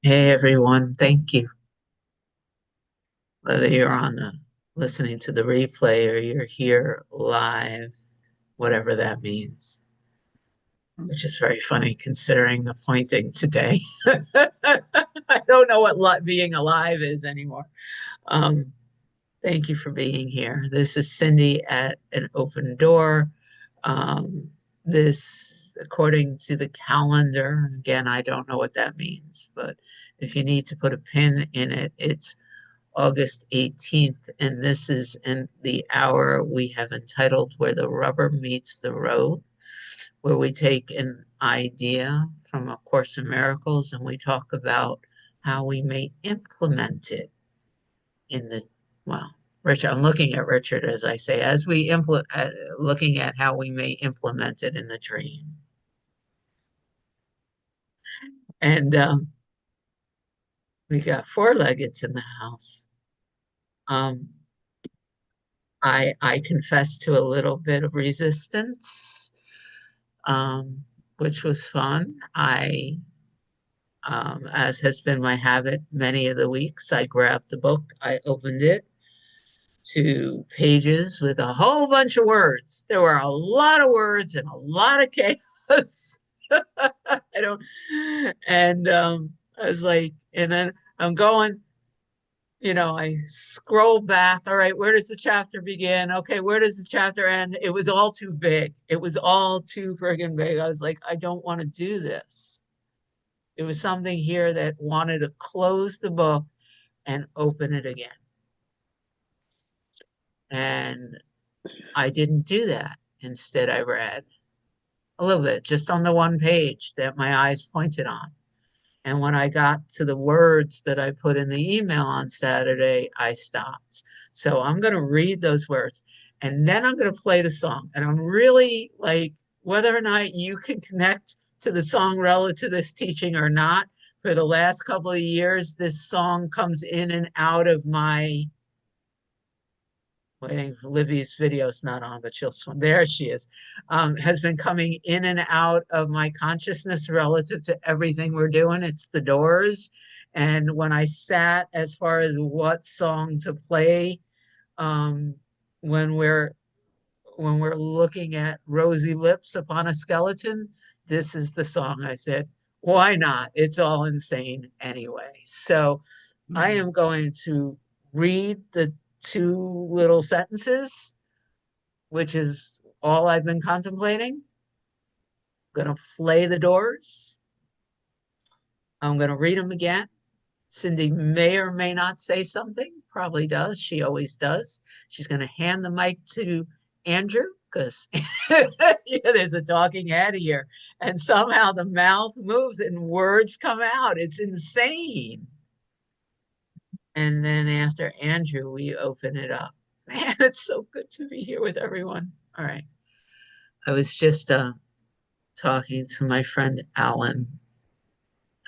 Hey everyone, thank you. Whether you're on the listening to the replay or you're here live, whatever that means, which is very funny considering the pointing today. I don't know what being alive is anymore. Um, Thank you for being here. This is Cindy at an open door. Um, this, according to the calendar, again, I don't know what that means, but if you need to put a pin in it, it's August 18th, and this is in the hour we have entitled Where the Rubber Meets the Road, where we take an idea from A Course in Miracles and we talk about how we may implement it in the, well, Richard, I'm looking at Richard as I say, as we implement, looking at how we may implement it in the dream. And we got four-leggeds in the house. Um, I confess to a little bit of resistance, which was fun. As has been my habit many of the weeks, I grabbed the book, I opened it to pages with a whole bunch of words. There were a lot of words and a lot of chaos. I don't, and I was like, and then I'm going, I scroll back. All right, where does the chapter begin? Okay, where does the chapter end? It was all too big. It was all too friggin' big. I was like, I don't want to do this. There was something here that wanted to close the book and open it again. And I didn't do that. Instead, I read a little bit, just on the one page that my eyes pointed on. And when I got to the words that I put in the email on Saturday, I stopped. So I'm going to read those words and then I'm going to play the song. And I'm really like, whether or not you can connect to the song relative to this teaching or not, for the last couple of years, this song comes in and out of my waiting. Libby's video's not on, but she'll swim. There she is. Has been coming in and out of my consciousness relative to everything we're doing. It's the Doors. And when I sat as far as what song to play, um, when we're when we're looking at rosy lips upon a skeleton, this is the song. I said, why not? It's all insane anyway. So I am going to read the two little sentences, which is all I've been contemplating. I'm going to play the Doors. I'm going to read them again. Cindy may or may not say something, probably does. She always does. She's going to hand the mic to Andrew because there's a talking head here. And somehow the mouth moves and words come out. It's insane. And then after Andrew, we open it up. Man, it's so good to be here with everyone. All right. I was just talking to my friend Alan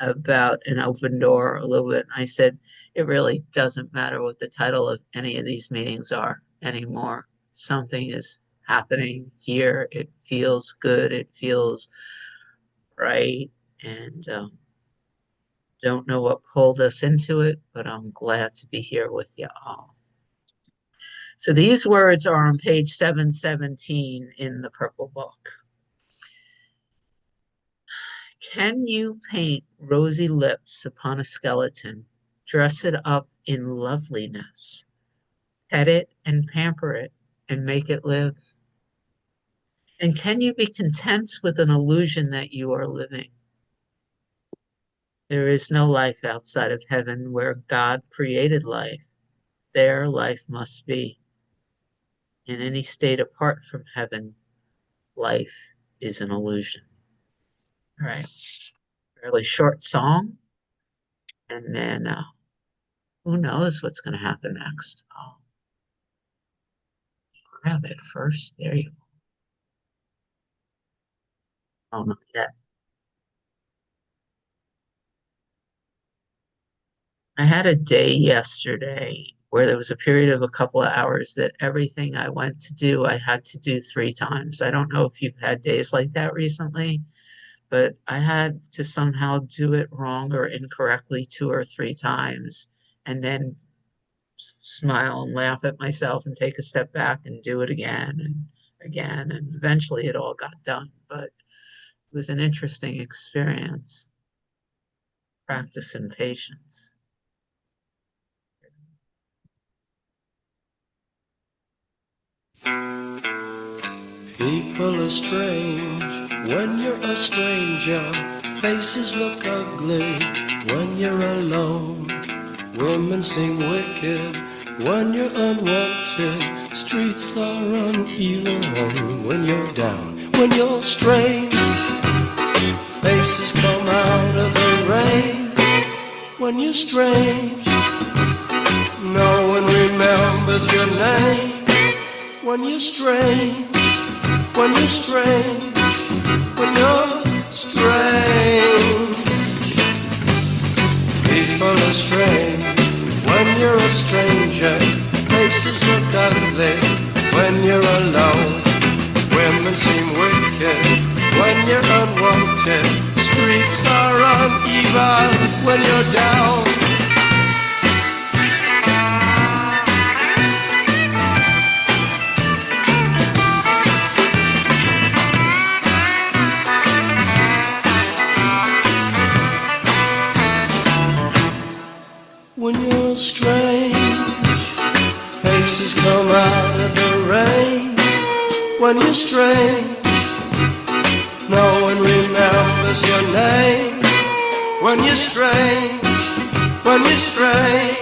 about an open door a little bit. I said, it really doesn't matter what the title of any of these meetings are anymore. Something is happening here. It feels good. It feels right. And don't know what pulled us into it, but I'm glad to be here with you all. So these words are on page 717 in the Purple Book. Can you paint rosy lips upon a skeleton, dress it up in loveliness, pet it and pamper it and make it live? And can you be content with an illusion that you are living? There is no life outside of heaven where God created life. There life must be. In any state apart from heaven, life is an illusion. All right, fairly short song. And then who knows what's going to happen next? I'll grab it first. There you go. Oh, not yet. I had a day yesterday where there was a period of a couple of hours that everything I went to do, I had to do three times. I don't know if you've had days like that recently, but I had to somehow do it wrong or incorrectly 2 or 3 times and then smile and laugh at myself and take a step back and do it again and again. And eventually it all got done. But it was an interesting experience, practicing patience. People are strange when you're a stranger. Faces look ugly when you're alone. Women seem wicked when you're unwanted. Streets are uneven when you're down. When you're strange, faces come out of the rain. When you're strange, no one remembers your name. When you're strange, when you're strange, when you're strange. People are strange when you're a stranger. Faces look ugly when you're alone. Women seem wicked when you're unwanted. Streets are uneven when you're down. When you're strange, faces come out of the rain. When you're strange, no one remembers your name. When you're strange, when you're strange,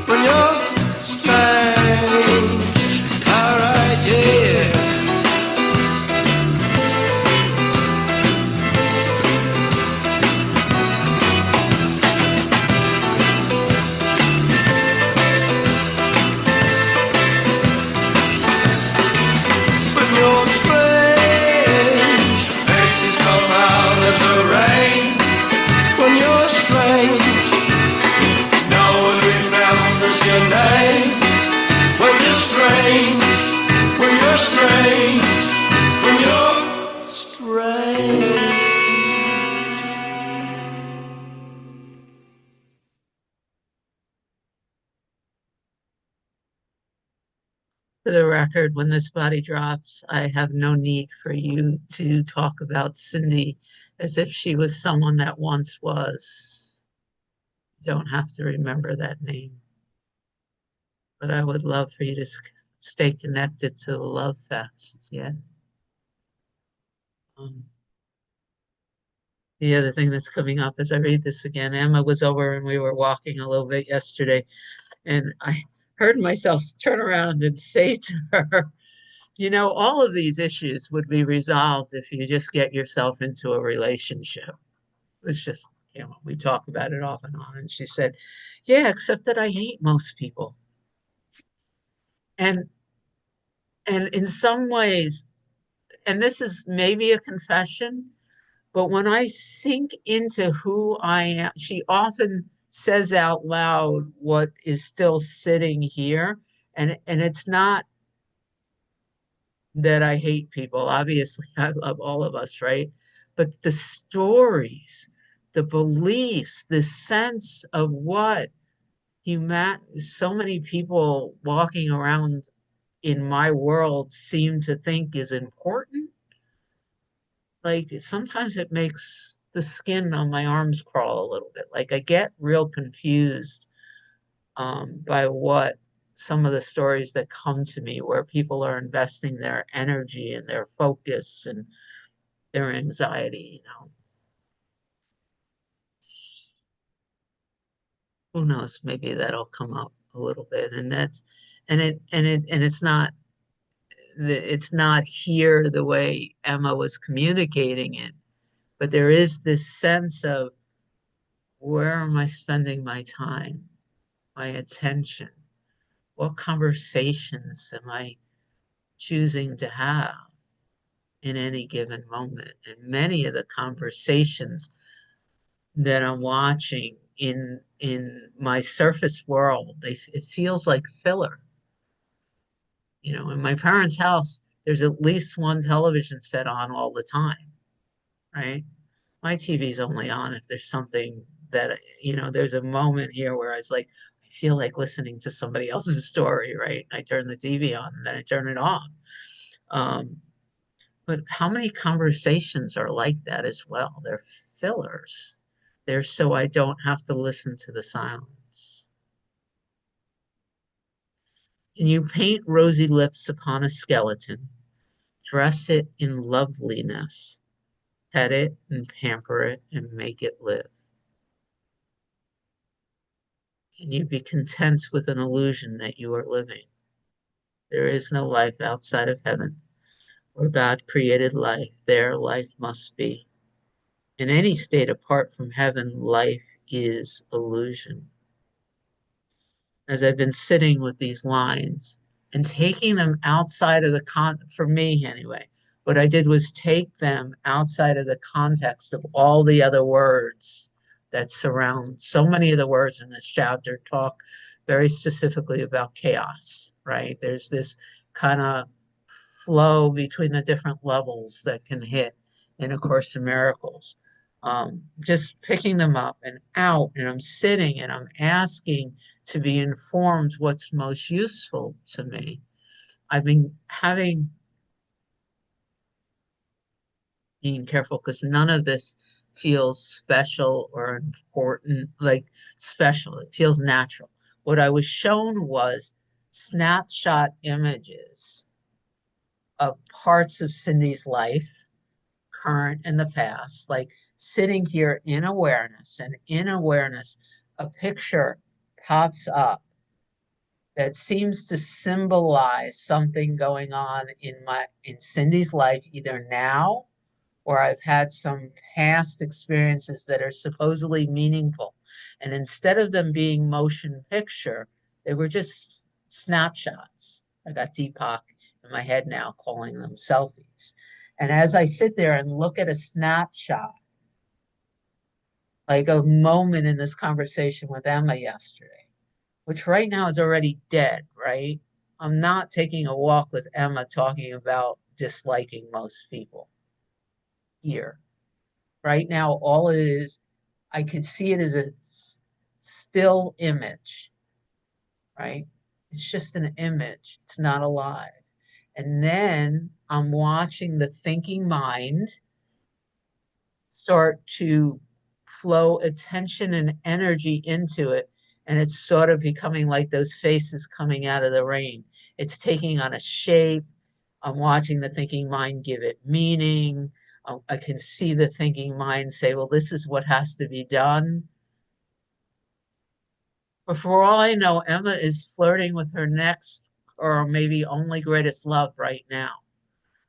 when you're strange. Alright, yeah. Strange, when you're strange. For the record, when this body drops, I have no need for you to talk about Cindy as if she was someone that once was. You don't have to remember that name. But I would love for you to stay connected to the Love Fest. Yeah. Um, the other thing that's coming up as I read this again, Emma was over and we were walking a little bit yesterday, and I heard myself turn around and say to her, you know, all of these issues would be resolved if you just get yourself into a relationship. It's just, you know, we talk about it off and on. And she said, yeah, except that I hate most people. And and in some ways, and this is maybe a confession, but when I sink into who I am, she often says out loud what is still sitting here. And it's not that I hate people. Obviously, I love all of us, right? But the stories, the beliefs, the sense of what so many people walking around in my world seem to think is important. Like sometimes it makes the skin on my arms crawl a little bit. Like I get real confused by what some of the stories that come to me where people are investing their energy and their focus and their anxiety, you know. Who knows, maybe that'll come up a little bit. And that's and it's not here the way Emma was communicating it, but there is this sense of where am I spending my time, my attention? What conversations am I choosing to have in any given moment? And many of the conversations that I'm watching in my surface world, it feels like filler. You know, in my parents' house, there's at least one television set on all the time, right? My TV's only on if there's something that, there's a moment here where I was like, I feel like listening to somebody else's story, right? I turn the TV on and then I turn it off. Um, but how many conversations are like that as well? They're fillers. They're so I don't have to listen to the silence. And you paint rosy lips upon a skeleton, dress it in loveliness, pet it and pamper it and make it live. And you be content with an illusion that you are living. There is no life outside of heaven. Where God created life, there life must be. In any state apart from heaven, life is illusion. As I've been sitting with these lines and taking them outside of for me anyway, what I did was take them outside of the context of all the other words that surround so many of the words in this chapter talk very specifically about chaos, right? There's this kind of flow between the different levels that can hit in A Course in Miracles. Just picking them up and out, and I'm sitting and I'm asking to be informed what's most useful to me. I've been being careful because none of this feels special or important, like special. It feels natural. What I was shown was snapshot images of parts of Cindy's life, current and the past, like sitting here in awareness, and in awareness, a picture pops up that seems to symbolize something going on in Cindy's life, either now or I've had some past experiences that are supposedly meaningful. And instead of them being motion picture, they were just snapshots. I got Deepak in my head now calling them selfies. And as I sit there and look at a snapshot, like a moment in this conversation with Emma yesterday, which right now is already dead, right? I'm not taking a walk with Emma talking about disliking most people here. Right now, all it is, I can see it as a still image, right? It's just an image, it's not alive. And then I'm watching the thinking mind start to flow attention and energy into it. And it's sort of becoming like those faces coming out of the rain. It's taking on a shape. I'm watching the thinking mind give it meaning. I can see the thinking mind say, well, this is what has to be done. But for all I know, Emma is flirting with her next or maybe only greatest love right now.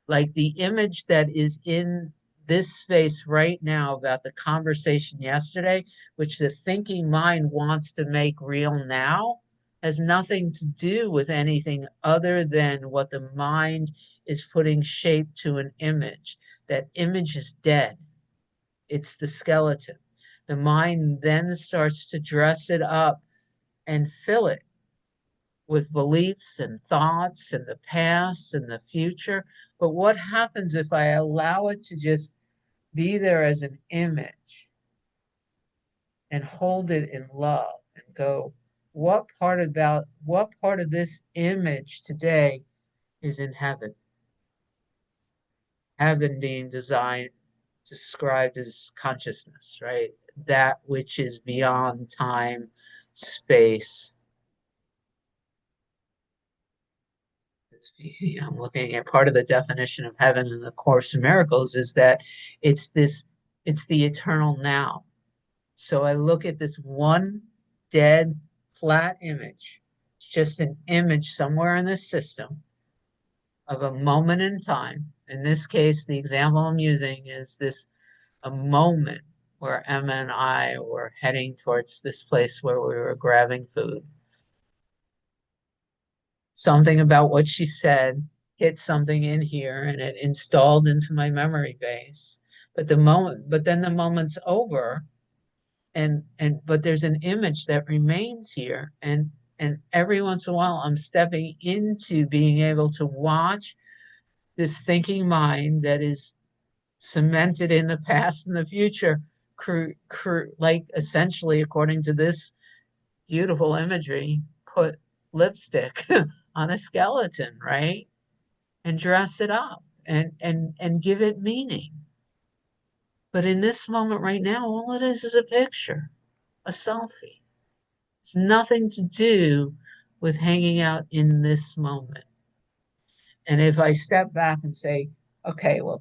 Like the image that is in this space right now about the conversation yesterday, which the thinking mind wants to make real now, has nothing to do with anything other than what the mind is putting shape to an image. That image is dead. It's the skeleton. The mind then starts to dress it up and fill it with beliefs and thoughts and the past and the future. But what happens if I allow it to just be there as an image and hold it in love and go, what part of this image today is in heaven? Heaven being described as consciousness, right? That which is beyond time, space. I'm looking at part of the definition of heaven in the Course in Miracles is that it's the eternal now. So I look at this one dead, flat image. It's just an image somewhere in this system of a moment in time. In this case, the example I'm using is a moment where Emma and I were heading towards this place where we were grabbing food. Something about what she said hit something in here and it installed into my memory base. But then the moment's over, but there's an image that remains here, and every once in a while I'm stepping into being able to watch this thinking mind that is cemented in the past and the future, like essentially, according to this beautiful imagery, put lipstick on a skeleton, right? And dress it up and give it meaning. But in this moment right now, all it is a picture, a selfie. It's nothing to do with hanging out in this moment. And if I step back and say, okay, well,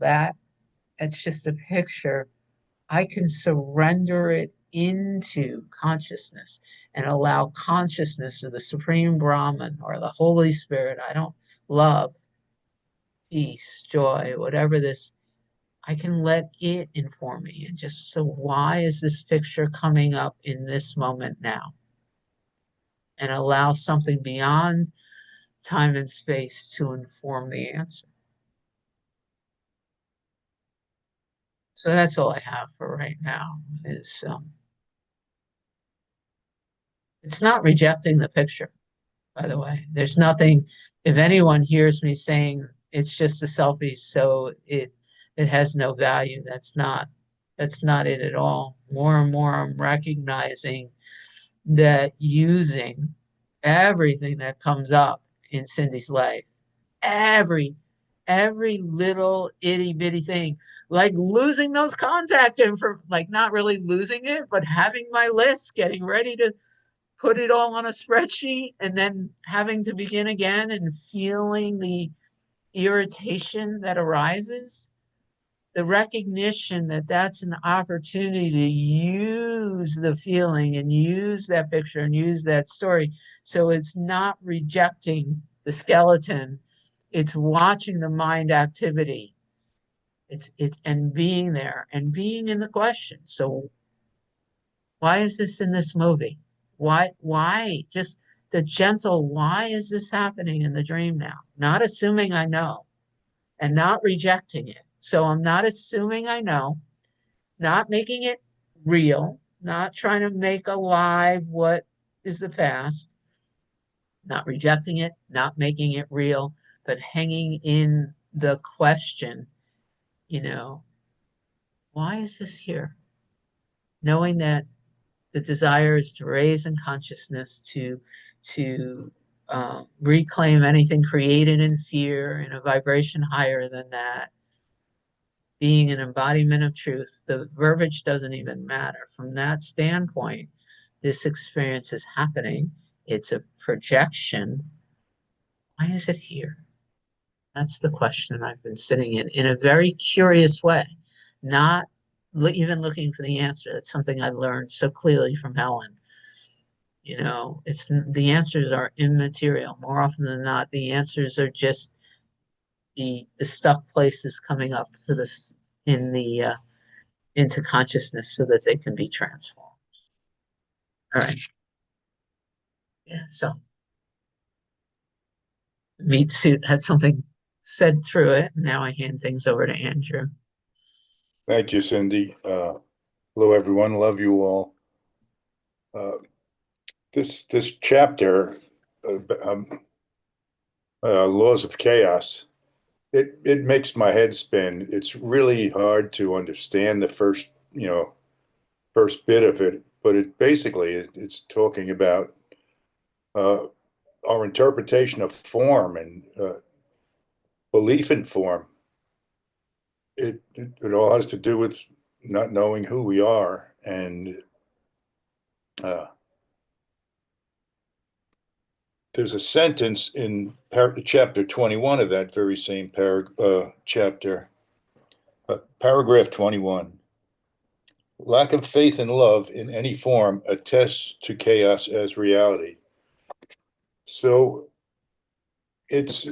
it's just a picture, I can surrender it into consciousness and allow consciousness of the Supreme Brahman or the Holy Spirit, I don't love, peace, joy, whatever this, I can let it inform me. And just so, why is this picture coming up in this moment now? And allow something beyond time and space to inform the answer. So that's all I have for right now. Is it's not rejecting the picture, by the way. There's nothing. If anyone hears me saying it's just a selfie, so it has no value, that's not it at all. More and more, I'm recognizing that using everything that comes up in Cindy's life, every every little itty bitty thing, like losing those contact info, like not really losing it, but having my list, getting ready to put it all on a spreadsheet, and then having to begin again and feeling the irritation that arises. The recognition that that's an opportunity to use the feeling and use that picture and use that story. So it's not rejecting the skeleton, it's watching the mind activity. It's and being there and being in the question. So why is this in this movie? Why just the gentle, why is this happening in the dream now? Not assuming I know and not rejecting it. So I'm not assuming I know, not making it real, not trying to make alive what is the past, not rejecting it, not making it real, but hanging in the question, you know, why is this here? Knowing that the desire is to raise in consciousness, to reclaim anything created in fear in a vibration higher than that, being an embodiment of truth. The verbiage doesn't even matter. From that standpoint, this experience is happening. It's a projection. Why is it here? That's the question I've been sitting in a very curious way, not even looking for the answer. That's something I learned so clearly from Helen. You know, it's the answers are immaterial. More often than not, the answers are just the stuck places coming up for this in the into consciousness so that they can be transformed. All right. Yeah. So meat suit had something said through it. Now I hand things over to Andrew. Thank you, Cindy. Hello, everyone. Love you all. This chapter, Laws of Chaos, it makes my head spin. It's really hard to understand the first bit of it, but it's talking about our interpretation of form and belief in form. It all has to do with not knowing who we are, and there's a sentence in chapter 21 of that very same chapter, paragraph 21. Lack of faith and love in any form attests to chaos as reality. So it's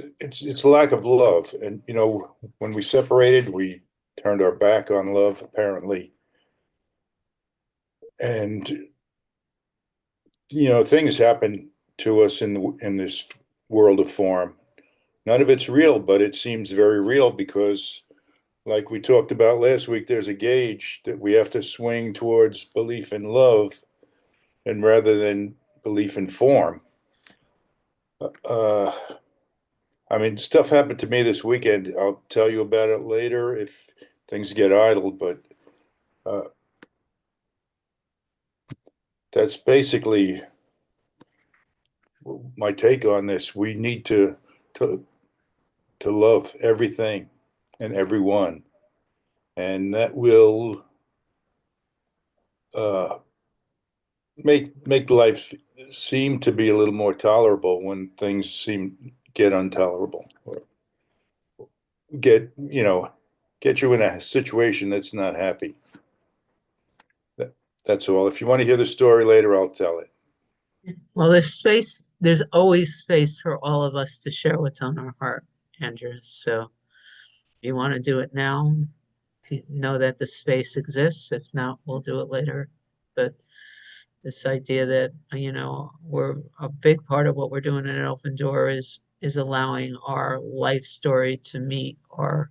lack of love, and when we separated, we turned our back on love, apparently, and things happen to us in this world of form. None of it's real, but it seems very real because, like we talked about last week, there's a gauge that we have to swing towards belief in love, and rather than belief in form. I mean, stuff happened to me this weekend. I'll tell you about it later. If things get idle, but that's basically my take on this. We need to love everything and everyone, and that will make life seem to be a little more tolerable when things get intolerable, or get you in a situation that's not happy. That's all. If you want to hear the story later, I'll tell it. Well, there's always space for all of us to share what's on our heart, Andrew. So if you want to do it now, you know that the space exists. If not, we'll do it later. But this idea that, we're a big part of what we're doing in an open door is allowing our life story to meet our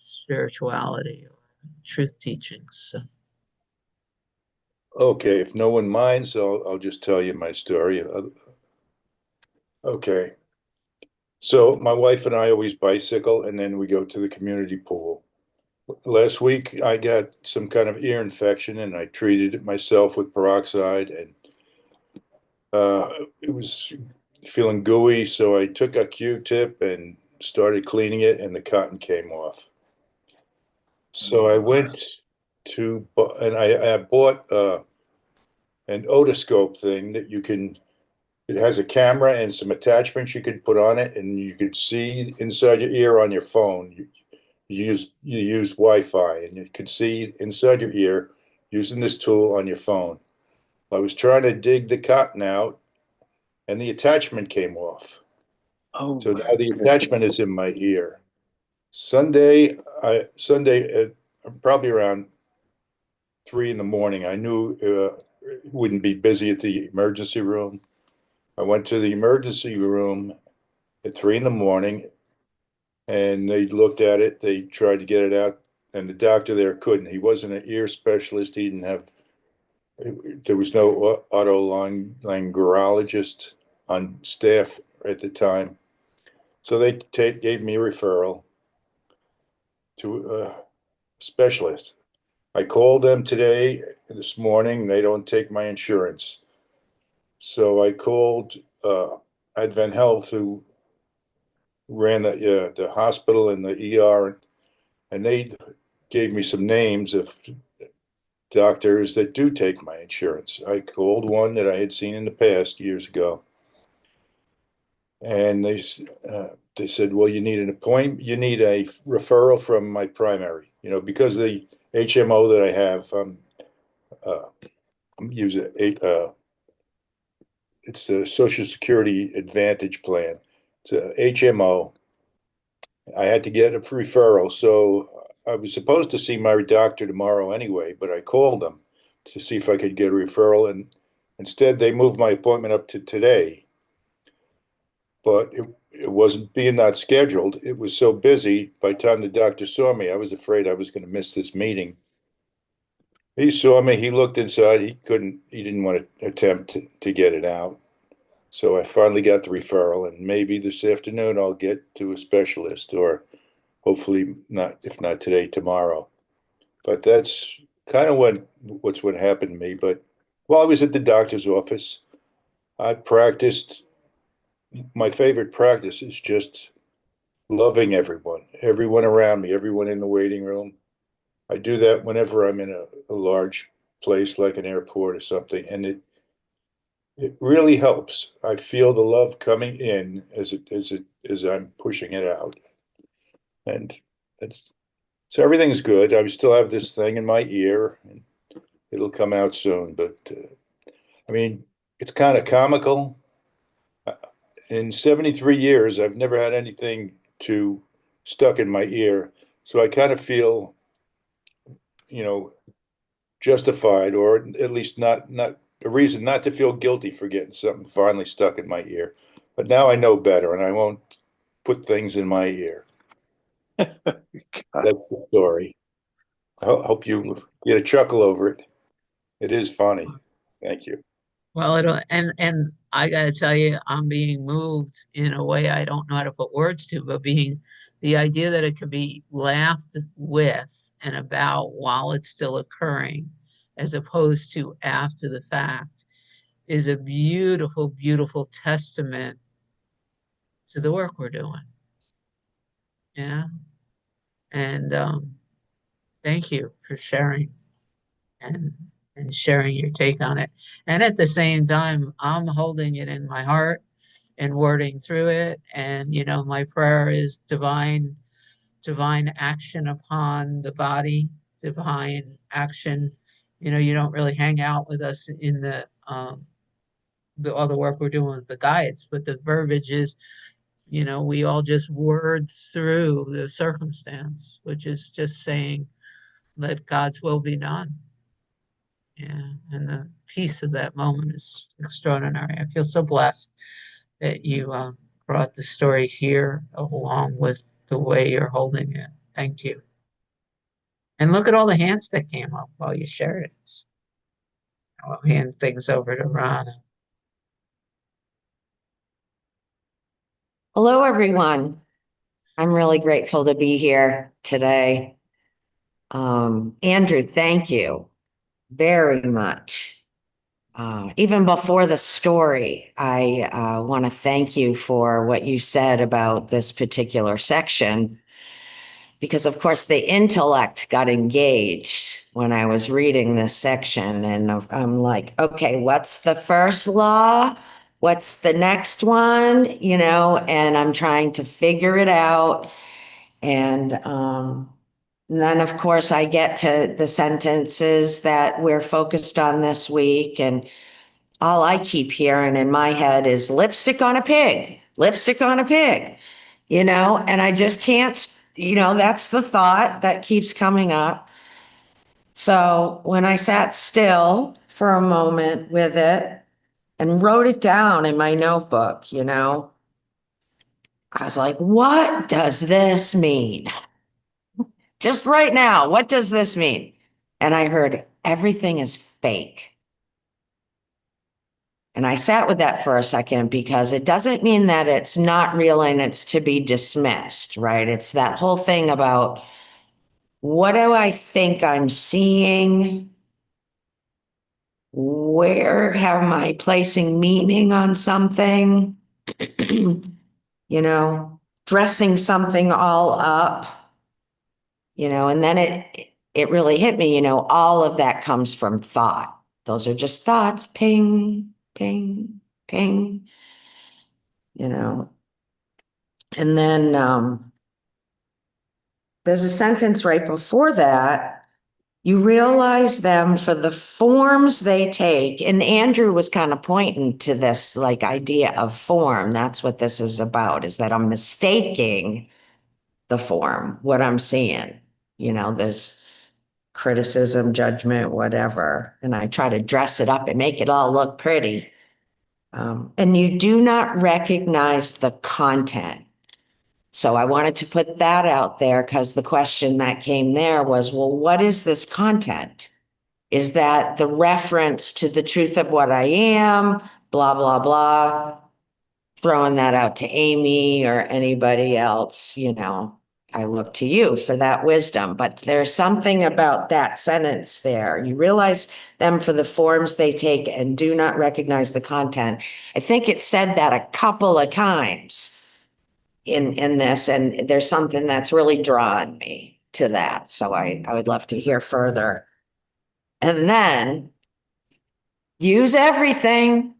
spirituality or truth teachings. So. Okay, if no one minds, I'll just tell you my story. Okay. So my wife and I always bicycle, and then we go to the community pool. Last week, I got some kind of ear infection, and I treated it myself with peroxide, and it was feeling gooey, so I took a Q-tip and started cleaning it, and the cotton came off. So I went and I bought an otoscope thing that it has a camera and some attachments you could put on it, and you could see inside your ear on your phone. You use Wi-Fi, and you could see inside your ear using this tool on your phone. I was trying to dig the cotton out, and the attachment came off. Oh, So now the attachment is in my ear. Sunday at probably around 3 a.m, I knew it wouldn't be busy at the emergency room. I went to the emergency room at 3 a.m, and they looked at it. They tried to get it out, and the doctor there couldn't. He wasn't an ear specialist. He didn't have. There was no otolaryngologist on staff at the time, so they gave me a referral to a specialist. I called them this morning. They don't take my insurance, so I called Advent Health, who ran the hospital and the ER, and they gave me some names of doctors that do take my insurance. I called one that I had seen in the past years ago, and they said, "Well, you need an appointment. You need a referral from my primary, because the HMO that I have, I'm using it's a Social Security Advantage plan. It's a HMO. I had to get a referral, so I was supposed to see my doctor tomorrow anyway, but I called them to see if I could get a referral, and instead they moved my appointment up to today. But it wasn't being not scheduled. It was so busy. By the time the doctor saw me, I was afraid I was going to miss this meeting. He saw me. He looked inside. He didn't want to attempt to get it out. So I finally got the referral, and maybe this afternoon I'll get to a specialist, or hopefully not, if not today, tomorrow. But that's kind of what happened to me. But while I was at the doctor's office, I practiced. My favorite practice is just loving everyone around me, everyone in the waiting room. I do that whenever I'm in a large place like an airport or something, and it really helps. I feel the love coming in as I'm pushing it out, and so everything's good. I still have this thing in my ear, and it'll come out soon. But I mean, it's kind of comical. In 73 years, I've never had anything stuck in my ear, so I kind of feel, justified, or at least not a reason not to feel guilty for getting something finally stuck in my ear. But now I know better, and I won't put things in my ear. That's the story. I hope you get a chuckle over it. It is funny. Thank you. Well, and I gotta tell you, I'm being moved in a way I don't know how to put words to, but being the idea that it could be laughed with and about while it's still occurring, as opposed to after the fact, is a beautiful, beautiful testament to the work we're doing. Yeah. And thank you for sharing and sharing your take on it. And at the same time, I'm holding it in my heart and wording through it. And my prayer is divine action upon the body, divine action. You don't really hang out with us in the other work we're doing with the guides, but the verbiage is, we all just word through the circumstance, which is just saying, let God's will be done. Yeah, and the peace of that moment is extraordinary. I feel so blessed that you brought the story here along with the way you're holding it. Thank you. And look at all the hands that came up while you shared it. I'll hand things over to Ron. Hello, everyone. I'm really grateful to be here today. Andrew, thank you very much. Even before the story, I want to thank you for what you said about this particular section, because of course the intellect got engaged when I was reading this section, and I'm like, okay, what's the first law? What's the next one? And I'm trying to figure it out. And then, of course, I get to the sentences that we're focused on this week. And all I keep hearing in my head is lipstick on a pig, lipstick on a pig, and I just can't, that's the thought that keeps coming up. So when I sat still for a moment with it and wrote it down in my notebook, I was like, what does this mean? Just right now, what does this mean? And I heard everything is fake. And I sat with that for a second, because it doesn't mean that it's not real and it's to be dismissed, right? It's that whole thing about, what do I think I'm seeing? Where am I placing meaning on something? Dressing something all up, and then it really hit me, all of that comes from thought. Those are just thoughts, ping, ping, ping, And then there's a sentence right before that. You realize them for the forms they take. And Andrew was kind of pointing to this like idea of form. That's what this is about, is that I'm mistaking the form, what I'm seeing. There's criticism, judgment, whatever. And I try to dress it up and make it all look pretty. And you do not recognize the content. So I wanted to put that out there, because the question that came there was, well, what is this content? Is that the reference to the truth of what I am? Blah, blah, blah. Throwing that out to Amy or anybody else, I look to you for that wisdom. But there's something about that sentence there. You realize them for the forms they take and do not recognize the content. I think it said that a couple of times in this, and there's something that's really drawn me to that. So I would love to hear further. And then use everything,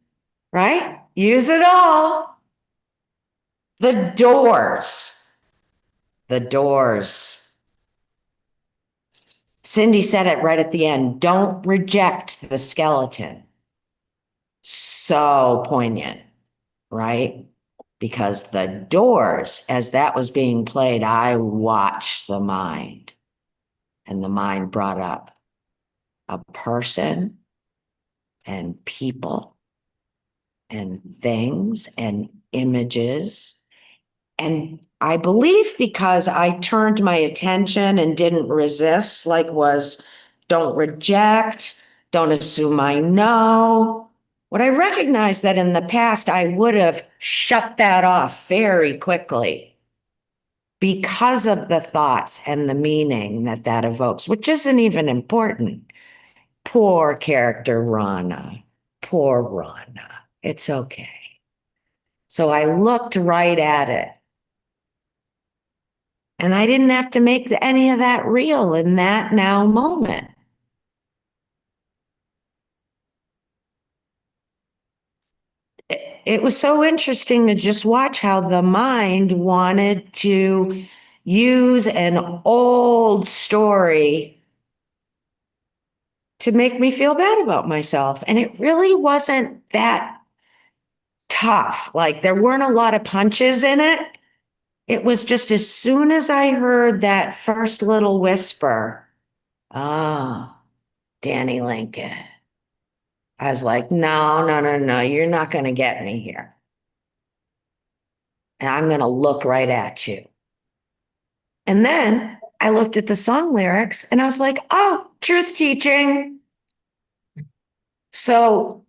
right? Use it all. The doors. The doors. Cindy said it right at the end. Don't reject the skeleton. So poignant, right? Because the doors, as that was being played, I watched the mind. And the mind brought up a person and people and things and images. And I believe because I turned my attention and didn't resist, like was, don't reject, don't assume I know, What I recognize that in the past, I would have shut that off very quickly because of the thoughts and the meaning that that evokes, which isn't even important. Poor character Rana. Poor Rana. It's okay. So I looked right at it. And I didn't have to make any of that real in that now moment. It was so interesting to just watch how the mind wanted to use an old story to make me feel bad about myself. And it really wasn't that tough. Like there weren't a lot of punches in it. It was just as soon as I heard that first little whisper, oh, Danny Lincoln. I was like, no, no, no, no, you're not going to get me here. And I'm going to look right at you. And then I looked at the song lyrics and I was like, oh, truth teaching. So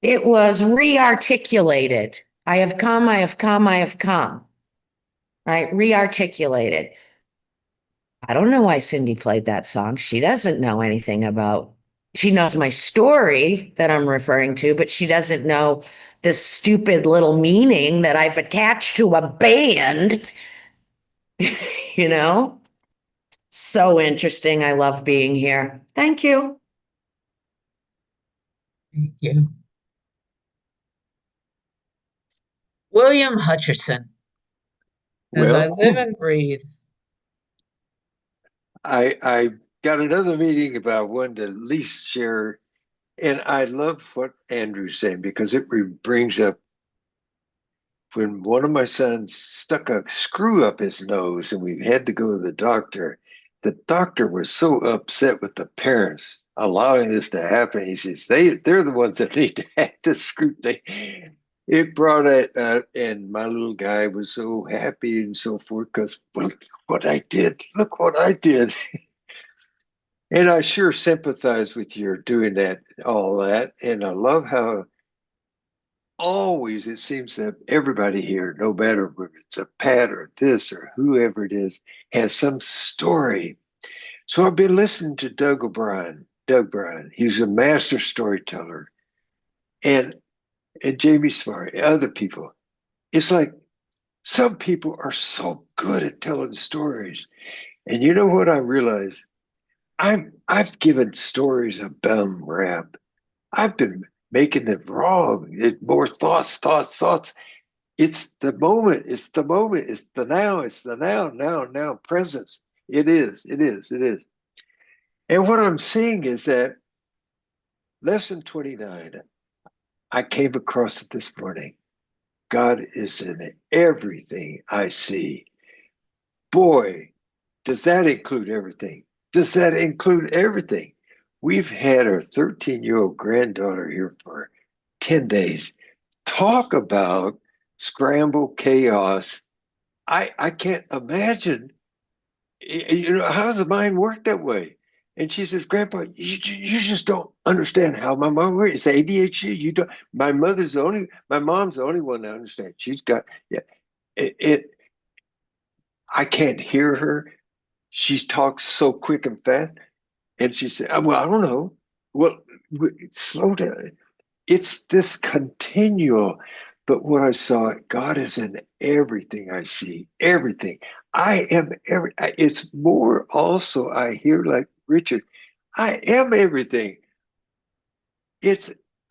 it was re-articulated. I have come, I have come, I have come. Right? Re-articulated. I don't know why Cindy played that song. She doesn't know anything about, she knows my story that I'm referring to, but she doesn't know this stupid little meaning that I've attached to a band, you know? So interesting. I love being here. Thank you. Thank you. William Hutcherson, as I Well, live and breathe. I got another meeting about one to at least share, and I love what Andrew's saying because it brings up when one of my sons stuck a screw up his nose and we had to go to the doctor. The doctor was so upset with the parents allowing this to happen. He says they're the ones that need to have the screw. It brought it, and my little guy was so happy and so forth because look what I did. Look what I did. And I sure sympathize with your doing that, all that. And I love how always it seems that everybody here, no matter whether it's a Pat or this or whoever it is, has some story. So I've been listening to Doug Bryan. He's a master storyteller. And Jamie Smart, other people. It's like some people are so good at telling stories. And you know what I realized? I've given stories a bum rap. I've been making them wrong. More thoughts. It's the moment. It's the moment. It's the now. It's the now, presence. It is. And what I'm seeing is that lesson 29, I came across it this morning. God is in everything I see. Boy, does that include everything? Does that include everything? We've had our 13-year-old granddaughter here for 10 days. Talk about scramble chaos. I can't imagine, how does the mind work that way? And she says, Grandpa, you just don't understand how my mom works. It's ADHD. You don't. My mom's the only one that understands. She's got, yeah, I can't hear her. She talks so quick and fast. And she said, well, I don't know. Well, slow down. It's this continual. But what I saw, God is in everything I see, everything. I am it's more also, I hear like Richard, I am everything.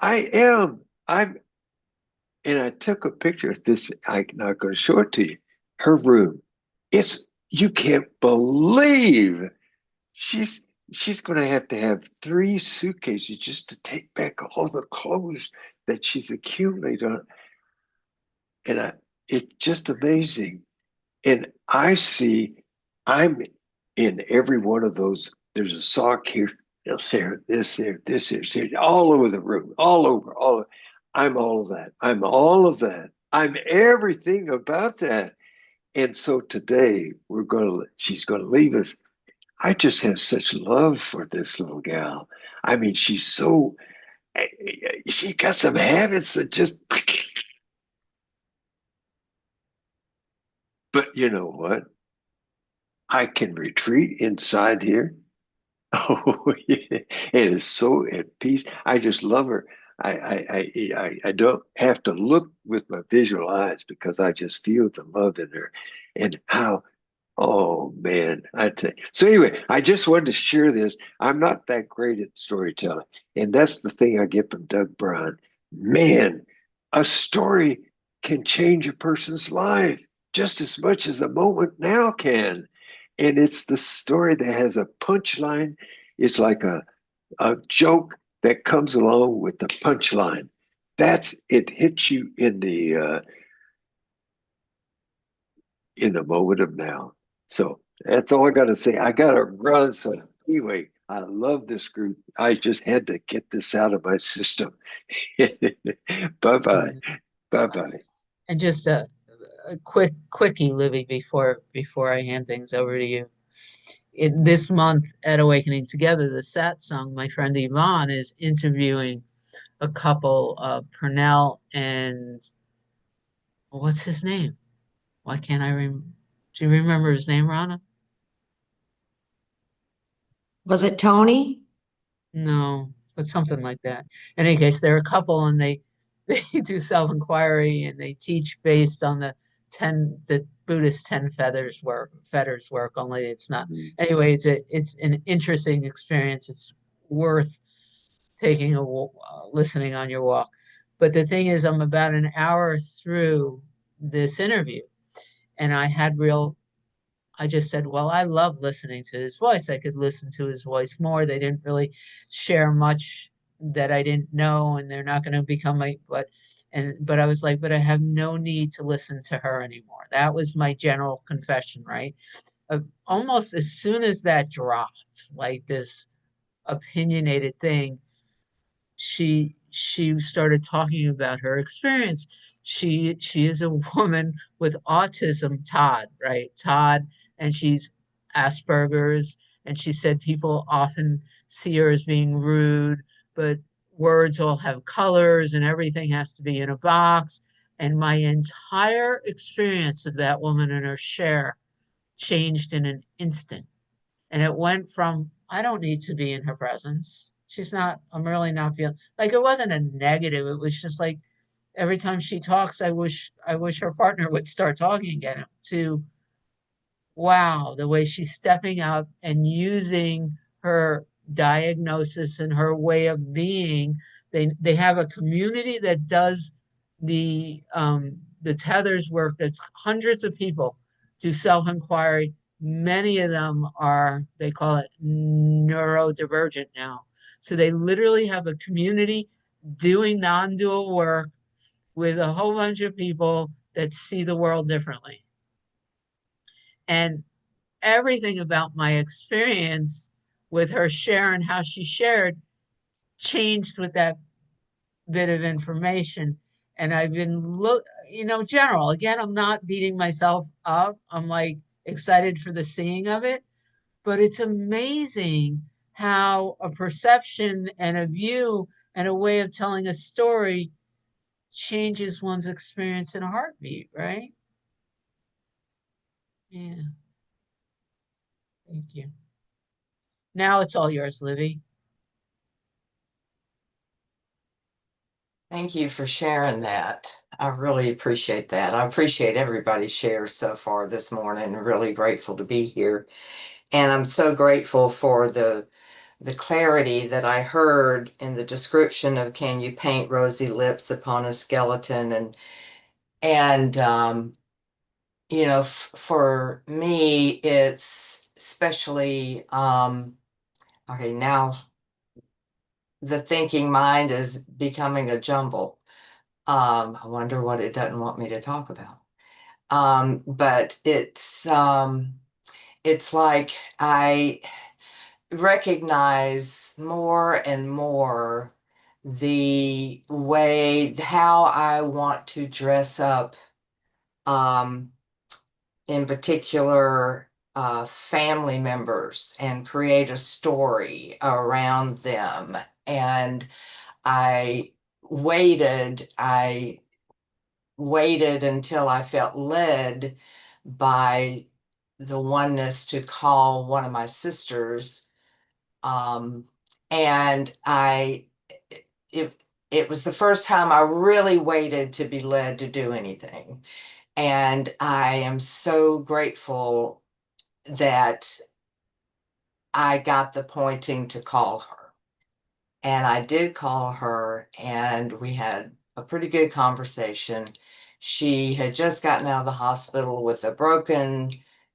I'm, and I took a picture of this. I'm not going to show it to you. Her room. You can't believe she's going to have 3 suitcases just to take back all the clothes that she's accumulated on. And it's just amazing. And I'm in every one of those. There's a sock here, this here, all over the room, all over. I'm all of that. I'm everything about that. And so today she's going to leave us. I just have such love for this little gal. I mean, she's so she got some habits that just. But you know what? I can retreat inside here. Oh, yeah. It is so at peace. I just love her. I don't have to look with my visual eyes because I just feel the love in her and how, oh man, I tell you. So anyway, I just wanted to share this. I'm not that great at storytelling, and that's the thing I get from Doug Brown. Man, a story can change a person's life just as much as a moment now can. And it's the story that has a punchline. It's like a joke that comes along with the punchline. That's it hits you in the moment of now. So that's all I got to say. I got to run. So anyway, I love this group. I just had to get this out of my system. Bye bye. Bye bye. And just a quickie, Libby, before I hand things over to you. This month at Awakening Together, the Sat Song, my friend Yvonne is interviewing a couple, Purnell and what's his name? Why can't I rem? Do you remember his name, Rana? Was it Tony? No, but something like that. In any case, they're a couple and they they do self-inquiry and they teach based on the Buddhist 10 fetters work, only it's not. Anyway, it's an interesting experience. It's worth taking listening on your walk. But the thing is, I'm about an hour through this interview and I just said, well, I love listening to his voice. I could listen to his voice more. They didn't really share much that I didn't know, and they're not going to become but I was like, but I have no need to listen to her anymore. That was my general confession, right? Almost as soon as that dropped, like this opinionated thing, she started talking about her experience. She is a woman with autism, Todd, right? Todd, and she's Asperger's, and she said people often see her as being rude, but words all have colors and everything has to be in a box. And my entire experience of that woman and her share changed in an instant. And it went from, I don't need to be in her presence. I'm really not feeling like it wasn't a negative. It was just like every time she talks, I wish her partner would start talking again to wow, the way she's stepping up and using her diagnosis and her way of being. They have a community that does the tethers work. That's hundreds of people do self-inquiry. Many of them are, they call it neurodivergent now. So they literally have a community doing non-dual work with a whole bunch of people that see the world differently. And everything about my experience with her share and how she shared changed with that bit of information. And I've been general. Again, I'm not beating myself up. I'm like excited for the seeing of it. But it's amazing how a perception and a view and a way of telling a story changes one's experience in a heartbeat, right? Yeah. Thank you. Now it's all yours, Livy. Thank you for sharing that. I really appreciate that. I appreciate everybody's shares so far this morning. Really grateful to be here. And I'm so grateful for the clarity that I heard in the description of can you paint rosy lips upon a skeleton and for me it's especially okay, now the thinking mind is becoming a jumble. I wonder what it doesn't want me to talk about. But it's like I recognize more and more the way how I want to dress up, in particular family members and create a story around them. And I I waited until I felt led by the oneness to call one of my sisters. And it, it was the first time I really waited to be led to do anything. And I am so grateful that I got the pointing to call her. And I did call her, and we had a pretty good conversation. She had just gotten out of the hospital with a broken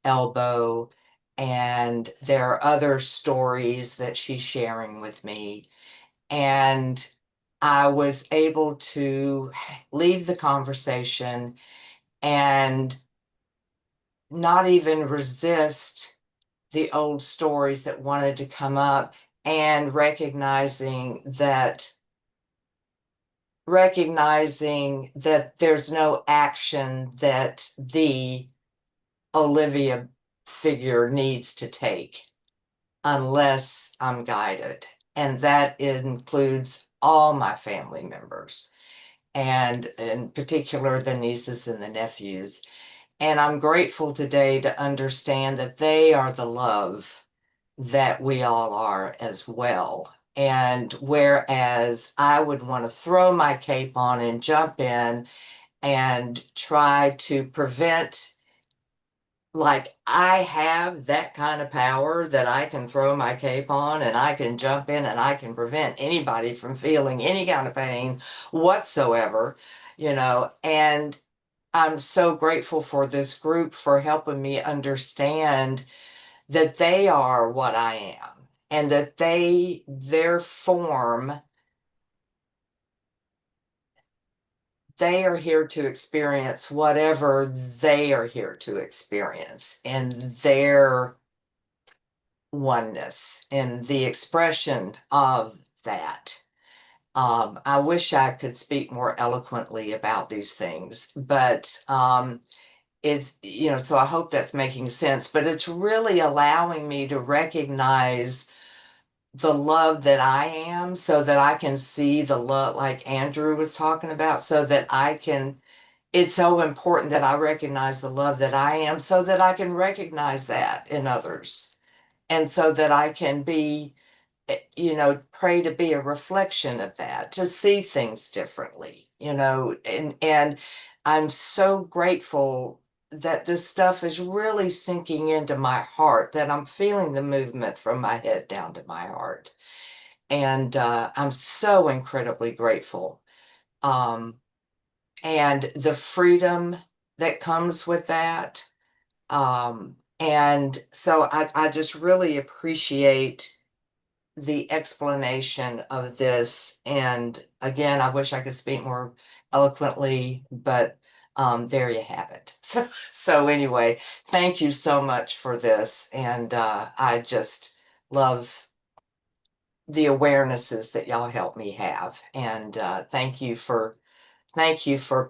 elbow, and there are other stories that she's sharing with me. And I was able to leave the conversation and not even resist the old stories that wanted to come up, and recognizing that there's no action that the Olivia figure needs to take unless I'm guided. And that includes all my family members, and in particular the nieces and the nephews. And I'm grateful today to understand that they are the love that we all are as well. And whereas I would want to throw my cape on and jump in and try to prevent, like I have that kind of power that I can throw my cape on and I can jump in and I can prevent anybody from feeling any kind of pain whatsoever, and I'm so grateful for this group for helping me understand that they are what I am, and that their form, they are here to experience whatever they are here to experience in their oneness and the expression of that. I wish I could speak more eloquently about these things, but it's, so I hope that's making sense, but it's really allowing me to recognize the love that I am, so that I can see the love like Andrew was talking about, so that it's so important that I recognize the love that I am, so that I can recognize that in others. And so that I can be, pray to be a reflection of that, to see things differently, and I'm so grateful that this stuff is really sinking into my heart, that I'm feeling the movement from my head down to my heart. And I'm so incredibly grateful. And the freedom that comes with that. And so I just really appreciate the explanation of this. And again, I wish I could speak more eloquently, but there you have it. So anyway, thank you so much for this. And I just love the awarenesses that y'all help me have. And thank you for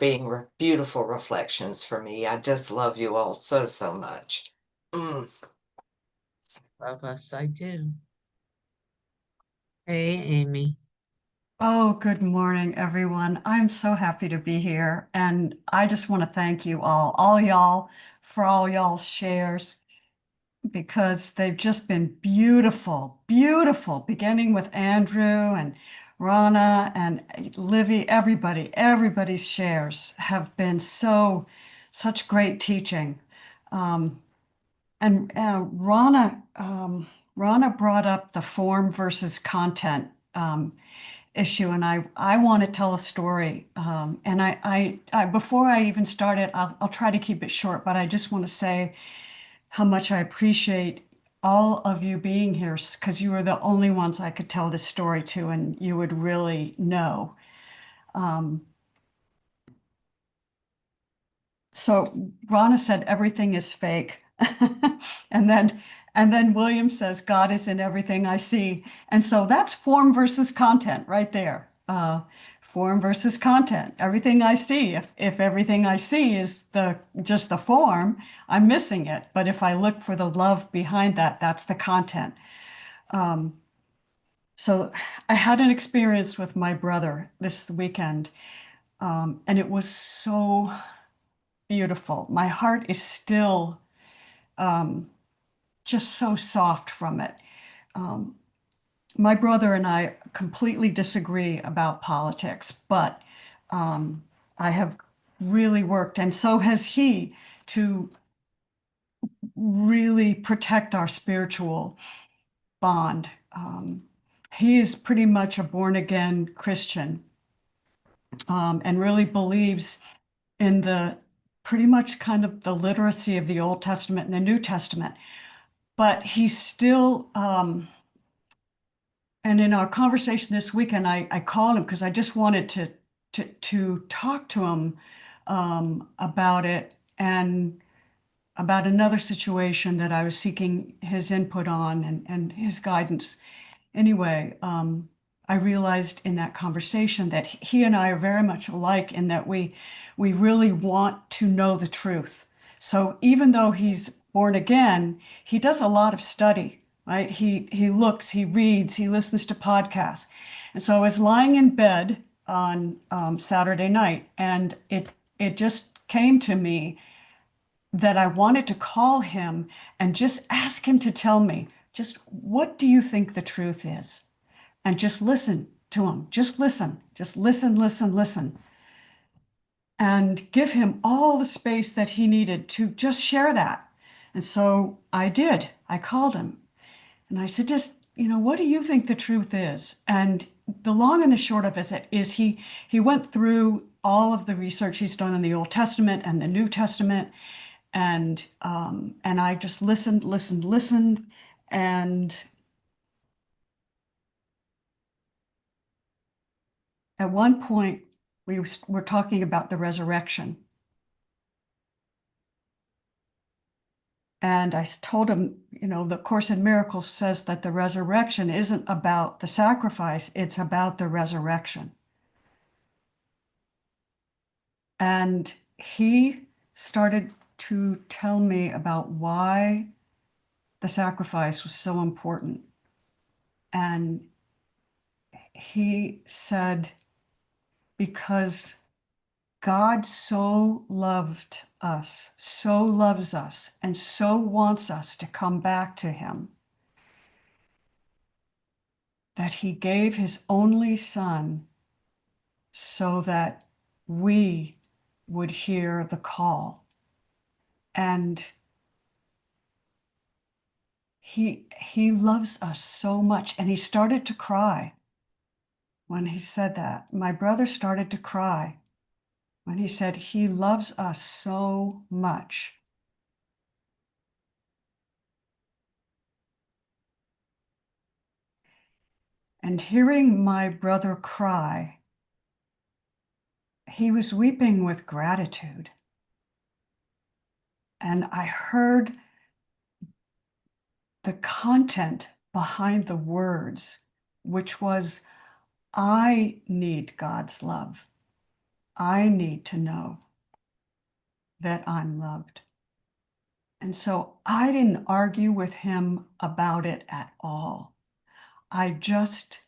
being beautiful reflections for me. I just love you all so, so much. Love us, I do. Hey, Amy. Oh, good morning, everyone. I'm so happy to be here. And I just want to thank you all y'all, for all y'all's shares, because they've just been beautiful, beautiful, beginning with Andrew and Rana and Livy. Everybody's shares have been such great teaching. And Rana brought up the form versus content issue, and I want to tell a story. And I before I even start it, I'll try to keep it short, but I just want to say how much I appreciate all of you being here, because you are the only ones I could tell this story to, and you would really know. So Rana said everything is fake. And then William says God is in everything I see. And so that's form versus content right there. Form versus content. Everything I see, if everything I see is just the form, I'm missing it. But if I look for the love behind that, that's the content. So I had an experience with my brother this weekend, and it was so beautiful. My heart is still just so soft from it. My brother and I completely disagree about politics, but I have really worked, and so has he, to really protect our spiritual bond. He is pretty much a born again Christian, and really believes in the pretty much kind of the literacy of the Old Testament and the New Testament. But he's still, and in our conversation this weekend, I called him because I just wanted to talk to him about it, and about another situation that I was seeking his input on and his guidance. Anyway, I realized in that conversation that he and I are very much alike in that we really want to know the truth. So even though he's born again, he does a lot of study, right? He looks, he reads, he listens to podcasts. And so I was lying in bed on Saturday night, and it just came to me that I wanted to call him and just ask him to tell me, just what do you think the truth is? And just listen to him. Just listen, listen. And give him all the space that he needed to just share that. And so I did. I called him and I said, just, what do you think the truth is? And the long and the short of it is he went through all of the research he's done in the Old Testament and the New Testament. And I just listened. And at one point, we were talking about the resurrection. And I told him, the Course in Miracles says that the resurrection isn't about the sacrifice, it's about the resurrection. And he started to tell me about why the sacrifice was so important. And he said, because God so loved us, so loves us, and so wants us to come back to him, that he gave his only son so that we would hear the call. And he loves us so much. And he started to cry when he said that. My brother started to cry when he said he loves us so much. And hearing my brother cry, he was weeping with gratitude. And I heard the content behind the words, which was, I need God's love. I need to know that I'm loved. And so I didn't argue with him about it at all. I just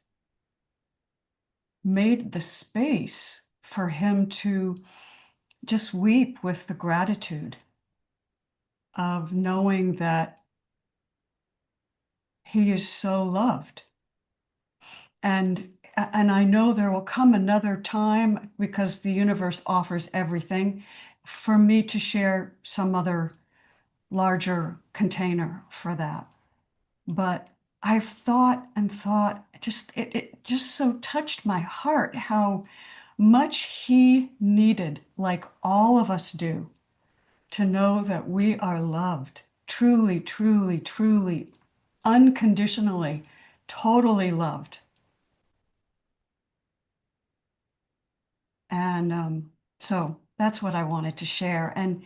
made the space for him to just weep with the gratitude of knowing that he is so loved. And I know there will come another time, because the universe offers everything, for me to share some other larger container for that. But I've thought and thought, it just so touched my heart how much he needed, like all of us do, to know that we are loved, truly, truly, truly, unconditionally, totally loved. And so that's what I wanted to share. And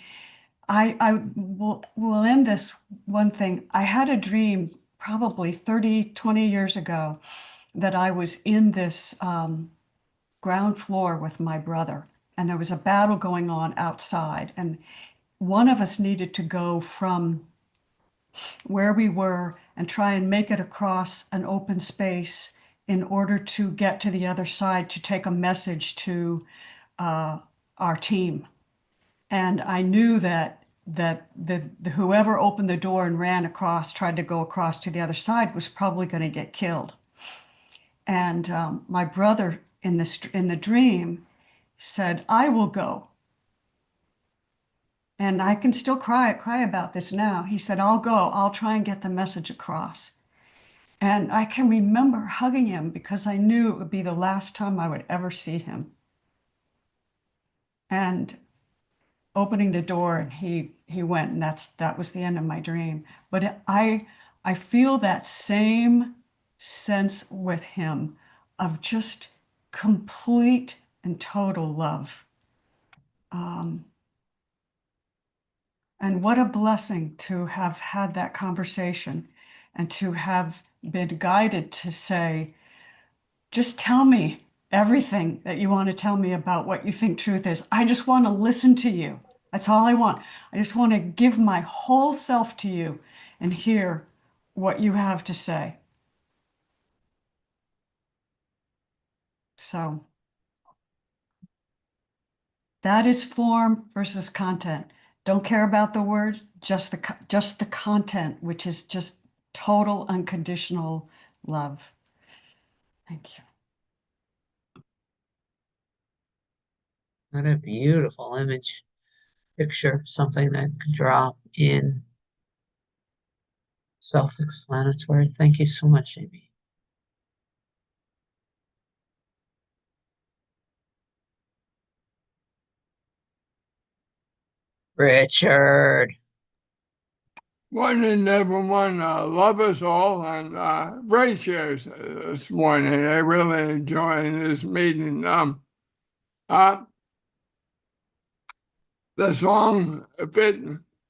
I will end this one thing. I had a dream probably 20 years ago that I was in this ground floor with my brother, and there was a battle going on outside. And one of us needed to go from where we were and try and make it across an open space in order to get to the other side to take a message to our team. And I knew that the whoever opened the door and ran across, tried to go across to the other side, was probably going to get killed. And my brother in the dream said, "I will go." And I can still cry about this now. He said, "I'll go. I'll try and get the message across." And I can remember hugging him because I knew it would be the last time I would ever see him. And opening the door, and he went, and that was the end of my dream. But I feel that same sense with him of just complete and total love. And what a blessing to have had that conversation and to have been guided to say, just tell me everything that you want to tell me about what you think truth is. I just want to listen to you. That's all I want. I just want to give my whole self to you and hear what you have to say. So that is form versus content. Don't care about the words, just the content, which is just total unconditional love. Thank you. What a beautiful image, picture, something that could drop in. Self-explanatory. Thank you so much, Amy. Richard. Morning, everyone. Love us all, and great shares this morning. I really enjoying this meeting. The song fit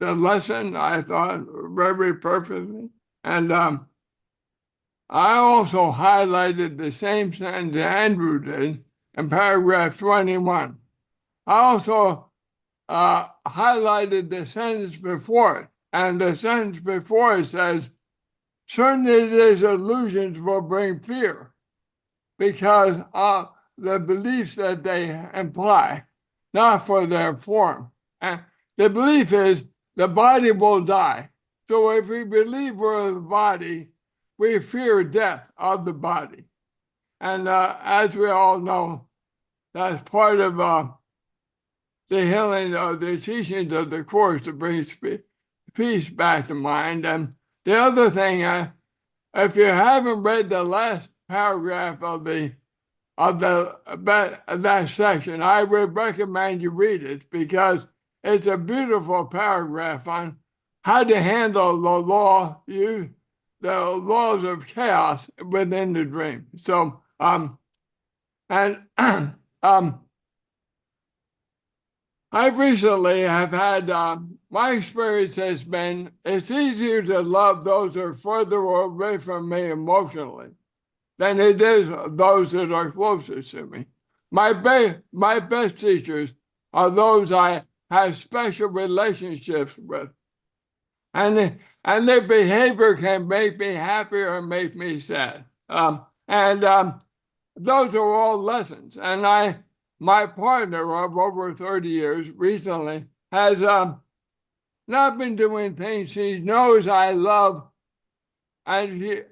the lesson, I thought, very perfectly. And I also highlighted the same sentence Andrew did in paragraph 21. I also highlighted the sentence before it. And the sentence before it says, certainly these illusions will bring fear because of the beliefs that they imply, not for their form. And the belief is the body will die. So if we believe we're the body, we fear death of the body. And as we all know, that's part of the healing of the teachings of the Course to bring peace back to mind. And the other thing, if you haven't read the last paragraph of that section, I would recommend you read it because it's a beautiful paragraph on how to handle the laws of chaos within the dream. So, I recently have had, my experience has been, it's easier to love those who are further away from me emotionally than it is those that are closer to me. My best teachers are those I have special relationships with. And their behavior can make me happy or make me sad. Those are all lessons. And my partner of over 30 years recently has not been doing things she knows I love. And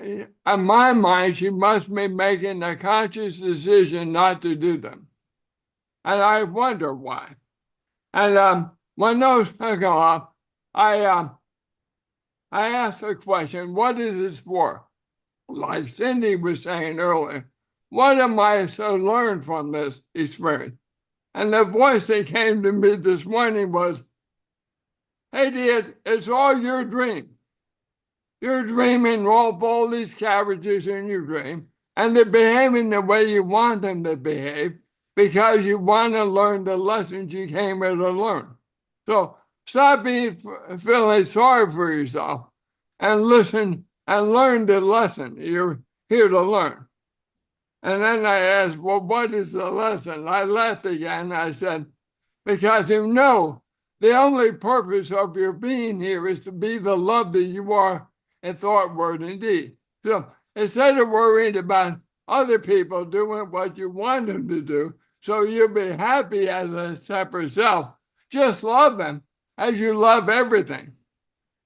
in my mind, she must be making a conscious decision not to do them. And I wonder why. And when those come up, I ask the question, what is this for? Like Cindy was saying earlier, what am I to learn from this experience? And the voice that came to me this morning was, hey, dear, it's all your dream. You're dreaming all these characters in your dream, and they're behaving the way you want them to behave because you want to learn the lessons you came here to learn. So stop feeling sorry for yourself and listen and learn the lesson you're here to learn. And then I asked, well, what is the lesson? I laughed again. I said, because you know, the only purpose of your being here is to be the love that you are in thought, word, and deed. So instead of worrying about other people doing what you want them to do, so you'll be happy as a separate self. Just love them as you love everything.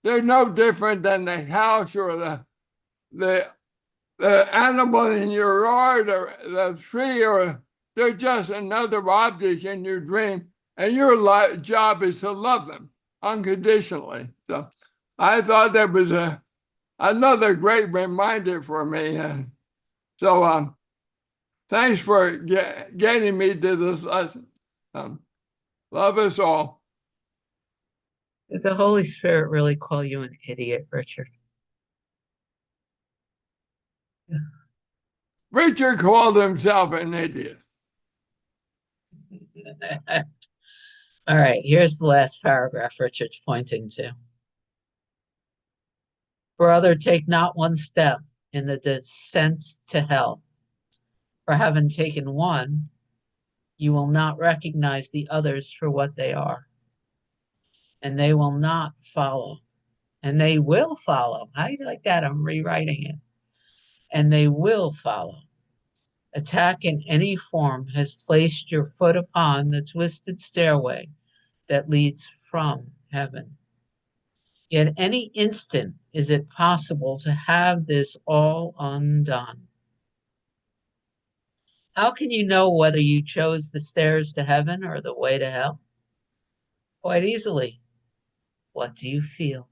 They're no different than the house or the animal in your yard or the tree, or they're just another object in your dream, and your job is to love them unconditionally. So I thought that was another great reminder for me. So thanks for getting me to this lesson. Love us all. Did the Holy Spirit really call you an idiot, Richard? Richard called himself an idiot. All right, here's the last paragraph Richard's pointing to. Brother, take not one step in the descent to hell. For having taken one, you will not recognize the others for what they are. And they will not follow. And they will follow. I like that. I'm rewriting it. And they will follow. Attack in any form has placed your foot upon the twisted stairway that leads from heaven. Yet any instant is it possible to have this all undone. How can you know whether you chose the stairs to heaven or the way to hell? Quite easily. What do you feel?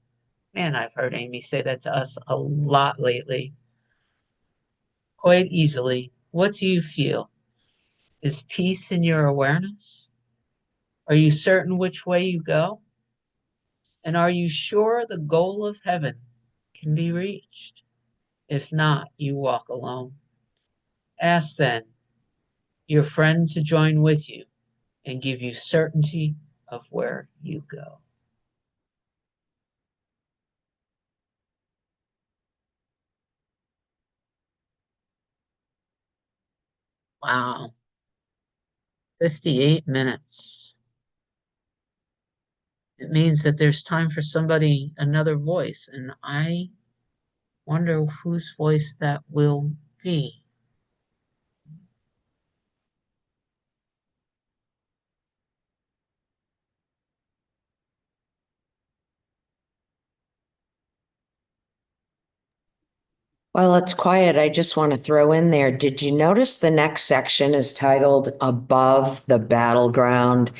Man, I've heard Amy say that to us a lot lately. Quite easily. What do you feel? Is peace in your awareness? Are you certain which way you go? And are you sure the goal of heaven can be reached? If not, you walk alone. Ask then your friend to join with you and give you certainty of where you go. Wow. 58 minutes. It means that there's time for somebody, another voice, and I wonder whose voice that will be. While it's quiet, I just want to throw in there. Did you notice the next section is titled Above the Battleground?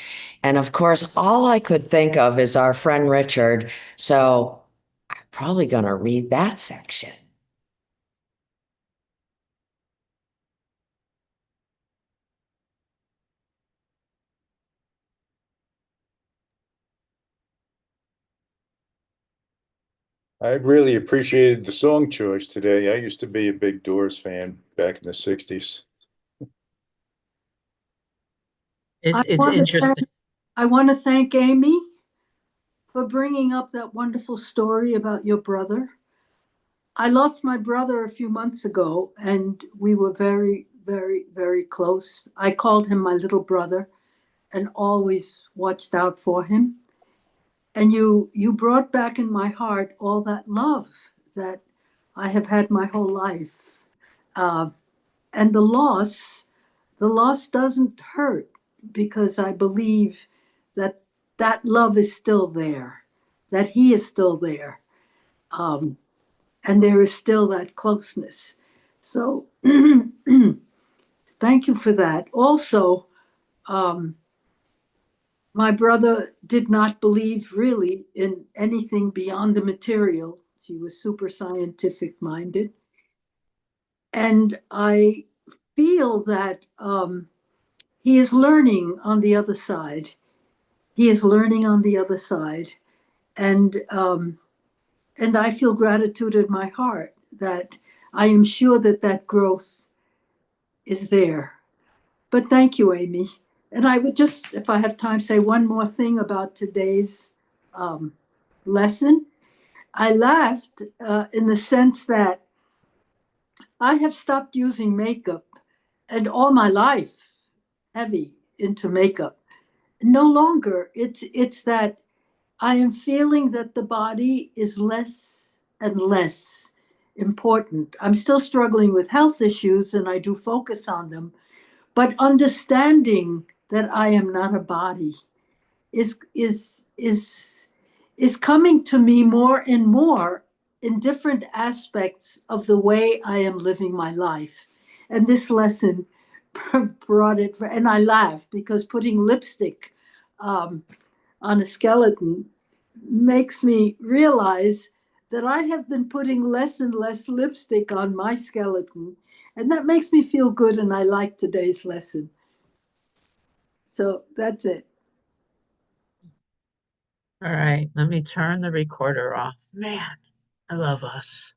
And of course, all I could think of is our friend Richard. So I'm probably going to read that section. I really appreciated the song choice today. I used to be a big Doors fan back in the 60s. It's want to interesting. I want to thank Amy for bringing up that wonderful story about your brother. I lost my brother a few months ago, and we were very, very, very close. I called him my little brother and always watched out for him. And you brought back in my heart all that love that I have had my whole life. And the loss doesn't hurt, because I believe that that love is still there, that he is still there. And there is still that closeness. So thank you for that. Also, my brother did not believe really in anything beyond the material. He was super scientific minded. And I feel that he is learning on the other side. He is learning on the other side. And I feel gratitude in my heart that I am sure that that growth is there. But thank you, Amy. And I would just, if I have time, say one more thing about today's lesson. I laughed in the sense that I have stopped using makeup, and all my life heavy into makeup. No longer. It's that I am feeling that the body is less and less. important. I'm still struggling with health issues and I do focus on them, but understanding that I am not a body is coming to me more and more in different aspects of the way I am living my life. And this lesson brought it, and I laugh because putting lipstick on a skeleton makes me realize that I have been putting less and less lipstick on my skeleton. And that makes me feel good, and I like today's lesson. So that's it. All right, let me turn the recorder off. Man, I love us.